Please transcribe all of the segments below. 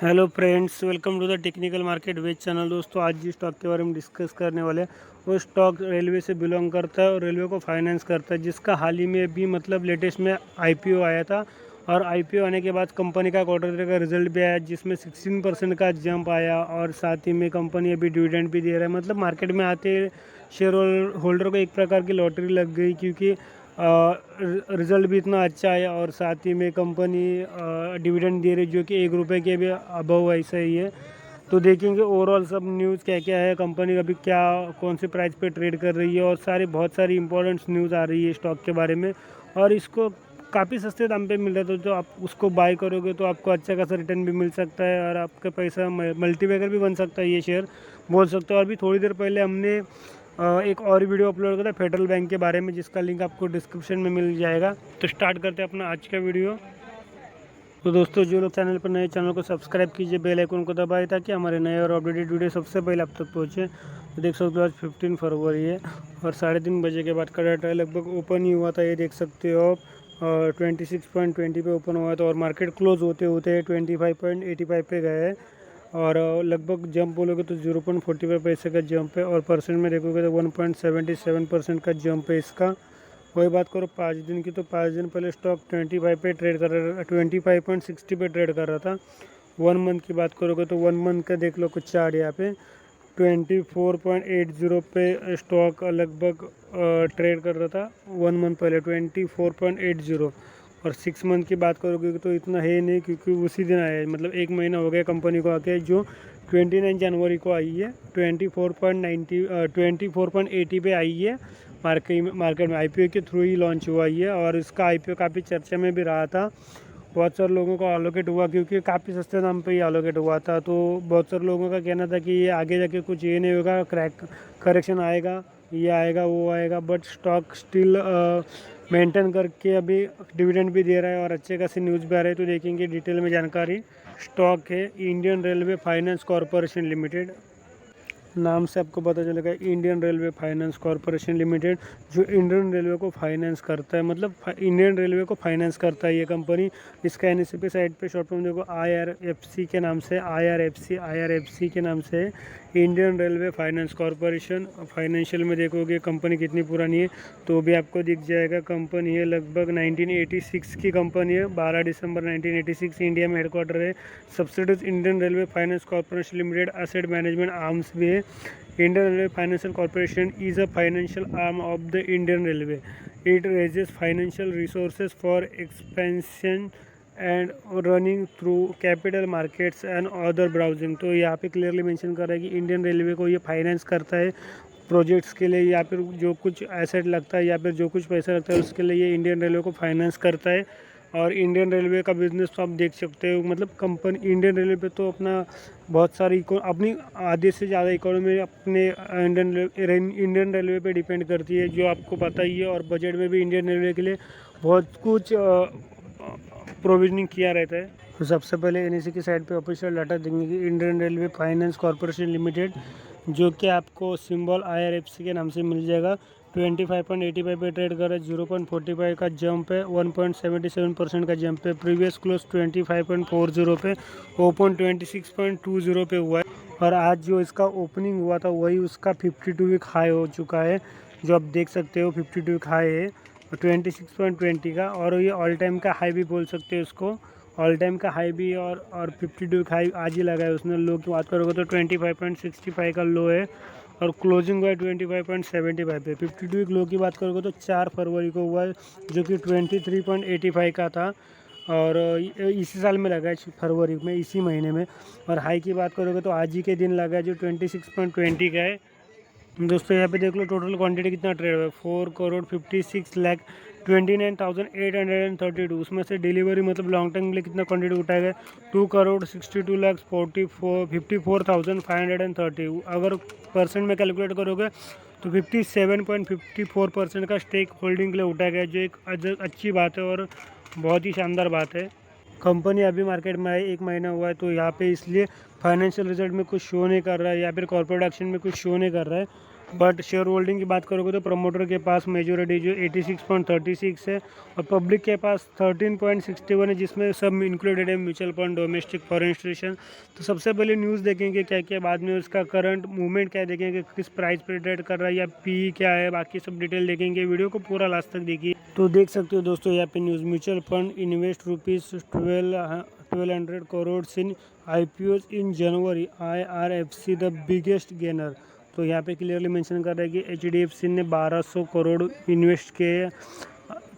Hello friends, welcome to the technical market ways channel. दोस्तों, आज जिस स्टॉक के बारे में डिस्कस करने वाले हैं वो स्टॉक रेलवे से बिलोंग करता है और रेलवे को फाइनेंस करता है, जिसका हाल ही में भी मतलब लेटेस्ट में आईपीओ आया था। और आईपीओ आने के बाद कंपनी का क्वार्टर का रिजल्ट भी आया, जिसमें 16% का जंप आया और साथ ही में कंपनी अभी डिविडेंड भी दे रहा है। मतलब मार्केट में आते शेयर होल्डर को एक प्रकार की लॉटरी लग गई, क्योंकि रिज़ल्ट भी इतना अच्छा आया और साथ ही में कंपनी डिविडेंड दे रही, जो कि 1 रुपये के भी अबव ऐसा ही है। तो देखेंगे ओवरऑल सब न्यूज़ क्या क्या है, कंपनी अभी क्या कौन से प्राइस पे ट्रेड कर रही है, और बहुत सारी इंपॉर्टेंट न्यूज़ आ रही है स्टॉक के बारे में। और इसको काफ़ी सस्ते दाम पे मिल रहा था, तो आप उसको बाय करोगे तो आपको अच्छा खासा रिटर्न भी मिल सकता है और आपका पैसा मल्टीबैगर भी बन सकता है, ये शेयर बोल सकते हो। और भी थोड़ी देर पहले हमने एक और वीडियो अपलोड करा फेडरल बैंक के बारे में, जिसका लिंक आपको डिस्क्रिप्शन में मिल जाएगा। तो स्टार्ट करते हैं अपना आज का वीडियो। तो दोस्तों, जो लोग चैनल पर नए, चैनल को सब्सक्राइब कीजिए, बेल आइकन को दबाएं ताकि हमारे नए और अपडेटेड वीडियो सबसे पहले आप तक पहुँचे। तो देख सकते हो आज 15 फरवरी है और 3:30 बजे के बाद का डाटा लगभग ओपन ही हुआ था, ये देख सकते हो आप। 26.20 पे ओपन हुआ था और मार्केट क्लोज होते होते 25.85 पे गए हैं। और लगभग जंप बोलोगे तो 0.45 पैसे का जंप है, और परसेंट में देखोगे तो 1.77% का जंप है इसका। वही बात करो 5 दिन की, तो 5 दिन पहले स्टॉक 25 पे ट्रेड कर रहा था, 25.60 पे ट्रेड कर रहा था। 1 मंथ की बात करोगे तो 1 मंथ का देख लो कुछ चार्ट यहाँ पे 24.80 पे स्टॉक लगभग ट्रेड कर रहा था 1 मंथ पहले 24.80। और 6 मंथ की बात करोगे तो इतना है नहीं, क्योंकि उसी दिन आया है, मतलब 1 महीना हो गया कंपनी को आके, जो 29 जनवरी को आई है। 24.80 पे आई है। मार्केट में आईपीओ के थ्रू ही लॉन्च हुआ ही है, और इसका आईपीओ काफ़ी चर्चा में भी रहा था। बहुत सारे लोगों को अलोकेट हुआ, क्योंकि काफ़ी सस्ते दाम पे ही अलोकेट हुआ था। तो बहुत सारे लोगों का कहना था कि ये आगे जाके कुछ ये नहीं होगा, करेक्शन आएगा, ये आएगा वो आएगा, बट स्टॉक स्टिल मेंटेन करके अभी डिविडेंड भी दे रहा है और अच्छे खासी न्यूज़ भी आ रही है। तो देखेंगे डिटेल में जानकारी। स्टॉक है Indian railway finance corporation limited, नाम से आपको पता चलेगा Indian railway finance corporation limited, जो इंडियन रेलवे को फाइनेंस करता है, मतलब इंडियन रेलवे को फाइनेंस करता है ये कंपनी। इसका एनएससीपी साइट पे शॉर्ट फॉर्म देखो आईआरएफसी के नाम से, आईआरएफसी के नाम से Indian railway finance corporation. Financial में देखोगे कंपनी कितनी पुरानी है तो भी आपको दिख जाएगा। कंपनी है लगभग 1986 की कंपनी है, 12 दिसंबर 1986 इंडिया में हेडक्वार्टर है। Subsidies Indian railway finance corporation limited, asset management arms भी है। Indian railway financial corporation is a financial arm of the Indian railway. It raises financial resources for expansion and running through capital markets and other browsing. तो यहाँ पे clearly mention कर रहा है कि Indian railway को ये फाइनेंस करता है प्रोजेक्ट्स के लिए, या फिर जो कुछ एसेट लगता है या फिर जो कुछ पैसा लगता है उसके लिए ये इंडियन रेलवे को फाइनेंस करता है। और इंडियन रेलवे का बिजनेस तो आप देख सकते हो, मतलब कंपनी इंडियन रेलवे पे तो अपना बहुत सारी अपनी आधे से ज़्यादा इकोनॉमी अपने इंडियन रेलवे पे डिपेंड करती है, जो आपको पता ही है। और बजट में भी इंडियन रेलवे के लिए बहुत कुछ प्रोविजनिंग किया रहता है। तो सबसे पहले एनएससी की साइड पे ऑफिशियल डाटा देंगे कि Indian railway finance corporation limited, जो कि आपको सिंबल आईआरएफसी के नाम से मिल जाएगा, 25.85 पे ट्रेड कर रहा है। 0.45 का जंप है, 1.77% का जंप है। प्रीवियस क्लोज 25.40 पे, ओपन 26.20 पे हुआ है। और आज जो इसका ओपनिंग हुआ था वही उसका 52 वीक हाई हो चुका है, जो आप देख सकते हो 52 वीक हाई है 26.20 का। और ये ऑल टाइम का हाई भी बोल सकते हो इसको, ऑल टाइम का हाई भी। और 52 हाई आज ही लगा है उसने। लो की बात करोगे तो 25.65 का लो है और क्लोजिंग हुआ है 25.75 पे। 52 वीक लो की बात करोगे तो 4 फरवरी को हुआ है, जो कि 23.85 का था और इसी साल में लगा है फरवरी में, इसी महीने में। और हाई की बात करोगे तो आज ही के दिन लगा है, जो 26.20 का है। दोस्तों यहाँ पे देख लो टोटल क्वांटिटी कितना ट्रेड हुआ है, 4,56,29,832। उसमें से डिलीवरी मतलब लॉन्ग टर्म के लिए कितना क्वांटिटी उठाया गया, 2,62,54,530। अगर परसेंट में कैलकुलेट करोगे तो 57.54% का स्टेक होल्डिंग के लिए उठाया गया, जो एक अच्छी बात है और बहुत ही शानदार बात है। कंपनी अभी मार्केट में आए 1 महीना हुआ है, तो यहाँ पे इसलिए फाइनेंशियल रिजल्ट में कुछ शो नहीं कर रहा है या फिर कॉर्पोरेट एक्शन में कुछ शो नहीं कर रहा है। बट शेयर होल्डिंग की बात करोगे तो प्रमोटर के पास मेजोरिटी जो 86.36 है और पब्लिक के पास 13.61 है, जिसमें सब इंक्लूडेड है mutual fund, domestic, foreign station. तो सबसे पहले न्यूज़ देखेंगे क्या क्या, बाद में उसका करंट मूवमेंट क्या देखेंगे, किस प्राइस पर ट्रेड कर रहा है या पी क्या है, बाकी सब डिटेल देखेंगे। वीडियो को पूरा लास्ट तक देखिए। तो देख सकते हो दोस्तों यहाँ पे news, mutual fund invest ₹1200 crore in IPOs in January, IRFC the biggest gainer. तो यहाँ पे क्लियरली मेंशन कर रहा है कि HDFC ने 1200 करोड़ इन्वेस्ट किए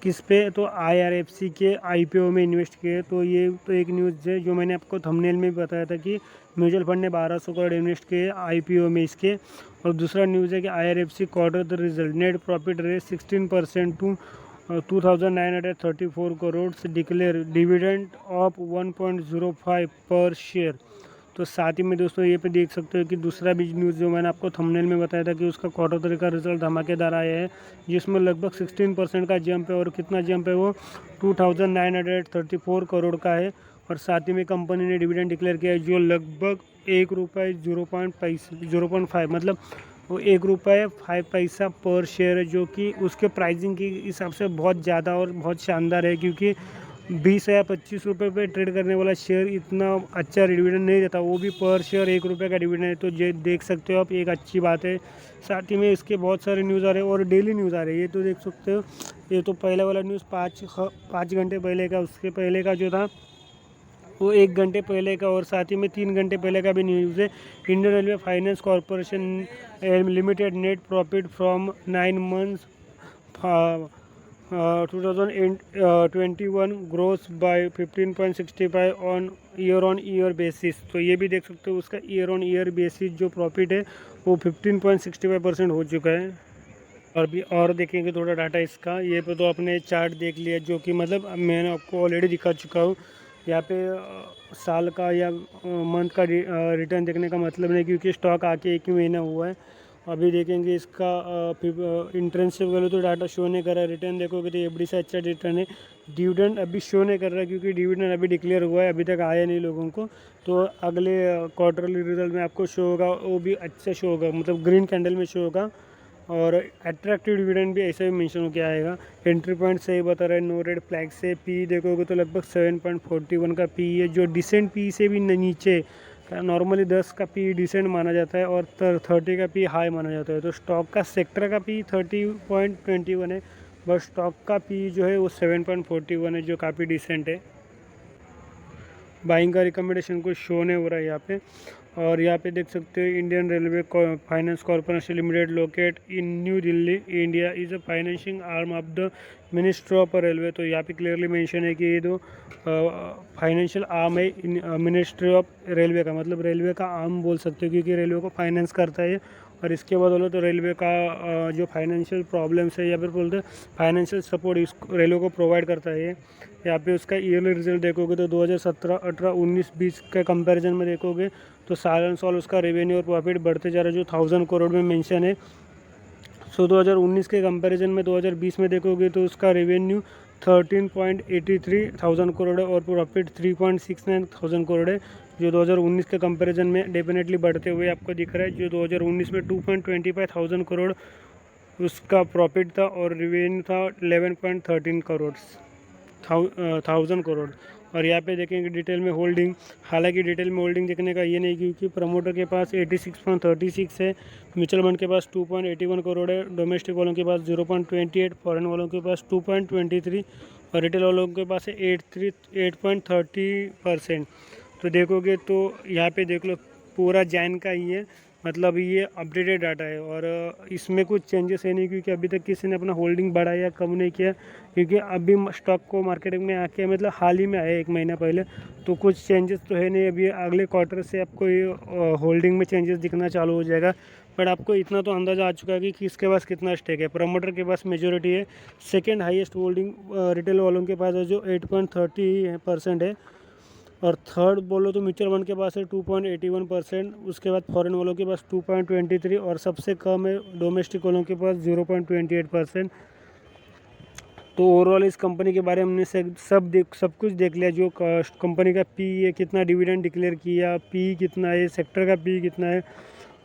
किस पे, तो IRFC के IPO में इन्वेस्ट किए। तो ये तो एक न्यूज़ है जो मैंने आपको थंबनेल में भी बताया था कि म्यूचुअल फंड ने 1200 करोड़ इन्वेस्ट किए IPO में इसके। और दूसरा न्यूज़ है कि IRFC quarter the result, net profit raise 16% to 2934 crore, declare dividend of 1.05 per share. तो साथ ही में दोस्तों ये पे देख सकते हो कि दूसरा भी न्यूज़ जो मैंने आपको थंबनेल में बताया था कि उसका क्वार्टर थ्री का रिजल्ट धमाकेदार आया है, जिसमें लगभग 16% का जंप है। और कितना जंप है वो 2934 करोड़ का है। और साथ ही में कंपनी ने डिविडेंड डिक्लेयर किया है जो लगभग ₹1.05 मतलब वो ₹1.05 पर शेयर है, जो कि उसके प्राइसिंग के हिसाब से बहुत ज़्यादा और बहुत शानदार है, क्योंकि 20 या 25 रुपये पे ट्रेड करने वाला शेयर इतना अच्छा डिविडेंड नहीं देता, वो भी पर शेयर ₹1 का डिविडेंड है। तो ये देख सकते हो आप, एक अच्छी बात है। साथ ही में इसके बहुत सारे न्यूज़ आ रहे हैं और डेली न्यूज़ आ रहे हैं, ये तो देख सकते हो। ये तो पहले वाला न्यूज़ 5 घंटे पहले का, उसके पहले का जो था वो 1 घंटे पहले का, और साथ ही में 3 घंटे पहले का भी न्यूज़ है। Indian railway finance corporation limited net profit from 9 months 2021 growth by 15.65 on year basis. तो ये भी देख सकते हो, उसका ईयर बेसिस जो प्रॉफिट है वो 15.65% हो चुका है। और भी और देखेंगे थोड़ा डाटा इसका, ये पे तो आपने चार्ट देख लिया, जो कि मतलब मैंने आपको ऑलरेडी दिखा चुका हूँ। यहाँ पे साल का या मंथ का रिटर्न देखने का मतलब नहीं, क्योंकि स्टॉक आके 1 ही महीना हुआ है। अभी देखेंगे इसका इंट्रेंसिव वैल्यू तो डाटा शो नहीं कर रहा है। रिटर्न देखोगे तो FD से अच्छा रिटर्न है। डिविडेंड अभी शो नहीं कर रहा है, क्योंकि डिविडेंड अभी डिक्लेयर हुआ है, अभी तक आया नहीं लोगों को। तो अगले क्वार्टरली रिजल्ट में आपको शो होगा, वो भी अच्छा शो होगा, मतलब ग्रीन कैंडल में शो होगा। और अट्रैक्टिव डिविडेंड भी ऐसे भी मेंशन होकर आएगा। एंट्री पॉइंट सही बता रहा है, नो रेड फ्लैग से। पी देखोगे तो लगभग 7.41 का पी है, जो डिसेंट पी से भी नीचे। नॉर्मली 10 का पी डिसेंट माना जाता है और 30 का पी हाई माना जाता है। तो स्टॉक का सेक्टर का पी 30.21 है, बट स्टॉक का पी जो है वो 7.41 है, जो काफ़ी डिसेंट है। बाइंग का रिकमेंडेशन कुछ शो नहीं हो रहा है यहाँ पे। और यहाँ पे देख सकते हो Indian railway finance corporation limited locate in new Delhi India is a financing arm of the ministry of railway. तो यहाँ पे क्लियरली मेंशन है कि ये जो फाइनेंशियल आर्म है मिनिस्ट्री ऑफ रेलवे का, मतलब रेलवे का आर्म बोल सकते हो, क्योंकि रेलवे को फाइनेंस करता है। और इसके बाद बोलो तो रेलवे का जो फाइनेंशियल प्रॉब्लम्स है या फिर बोलते हैं फाइनेंशियल सपोर्ट इस रेलवे को प्रोवाइड करता है। यहाँ पे उसका ईयरली रिजल्ट देखोगे तो 2017, 18, 19, 20 के कंपैरिजन में देखोगे तो साल एंड साल उसका रेवेन्यू और प्रॉफिट बढ़ते जा रहा है, जो 1000 करोड़ में मेंशन है। सो 2019 के कंपैरिजन में 2020 में देखोगे तो उसका रेवेन्यू 13.83 थाउजेंड करोड़ है और प्रॉफिट 3.69 थाउजेंड करोड़ है, जो 2019 के कंपैरिजन में डेफिनेटली बढ़ते हुए आपको दिख रहा है। जो 2019 में 2.25 थाउजेंड करोड़ उसका प्रॉफिट था और रेवेन्यू था 11.13 करोड़ थाउजेंड करोड़। और यहाँ पे देखेंगे डिटेल में होल्डिंग, हालांकि डिटेल में होल्डिंग देखने का ये नहीं, क्योंकि प्रमोटर के पास 86.36 है, म्यूचुअल फंड के पास 2.81 करोड़ है, डोमेस्टिक वालों के पास 0.28, फॉरेन वालों के पास 2.23 और रिटेल वालों के पास है 8.30%। तो देखोगे तो यहाँ पे देख लो पूरा जैन का ही है, मतलब ये अपडेटेड डाटा है और इसमें कुछ चेंजेस है नहीं, क्योंकि अभी तक किसी ने अपना होल्डिंग बढ़ाया या कम नहीं किया, क्योंकि अभी स्टॉक को मार्केट में आके मतलब हाल ही में आया 1 महीना पहले। तो कुछ चेंजेस तो है नहीं, अभी अगले क्वार्टर से आपको ये होल्डिंग में चेंजेस दिखना चालू हो जाएगा। बट आपको इतना तो अंदाज़ा आ चुका है कि किसके पास कितना स्टेक है। प्रमोटर के पास मेजोरिटी है, सेकेंड हाइएस्ट होल्डिंग रिटेल वालों के पास है जो 8.30% है, और थर्ड बोलो तो म्यूचुअल फंड के पास है 2.81%, उसके बाद फॉरेन वालों के पास 2.23 और सबसे कम है डोमेस्टिक वालों के पास 0.28%। तो ओवरऑल इस कंपनी के बारे में हमने सब कुछ देख लिया, जो कंपनी का पी है, कितना डिविडेंड डिक्लेयर किया, पी कितना है, सेक्टर का पी कितना है,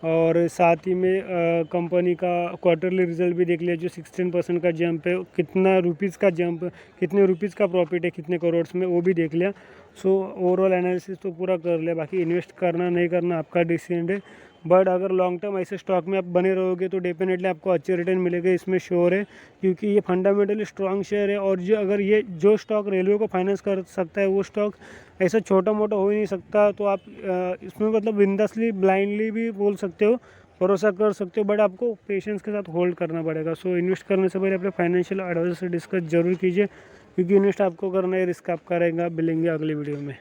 और साथ ही में कंपनी का क्वार्टरली रिजल्ट भी देख लिया जो 16% का जंप है, कितना रुपीज़ का जंप, कितने रुपीज़ का प्रॉफिट है कितने करोड़ में, वो भी देख लिया। सो ओवरऑल एनालिसिस तो पूरा कर लिया। बाकी इन्वेस्ट करना नहीं करना आपका डिसीजन है, बट अगर लॉन्ग टर्म ऐसे स्टॉक में आप बने रहोगे तो डेफिनेटली आपको अच्छे रिटर्न मिलेगा, इसमें श्योर है, क्योंकि ये फंडामेंटली स्ट्रॉन्ग शेयर है। और जो अगर ये जो स्टॉक रेलवे को फाइनेंस कर सकता है वो स्टॉक ऐसा छोटा मोटा हो ही नहीं सकता। तो आप इसमें मतलब बिंदासली ब्लाइंडली भी बोल सकते हो, भरोसा कर सकते हो, बट आपको पेशेंस के साथ होल्ड करना पड़ेगा। सो इन्वेस्ट करने से पहले अपने फाइनेंशियल एडवाइजर से डिस्कस जरूर कीजिए, क्योंकि इन्वेस्ट आपको करना है, रिस्क आपका रहेगा। मिलेंगे अगली वीडियो में।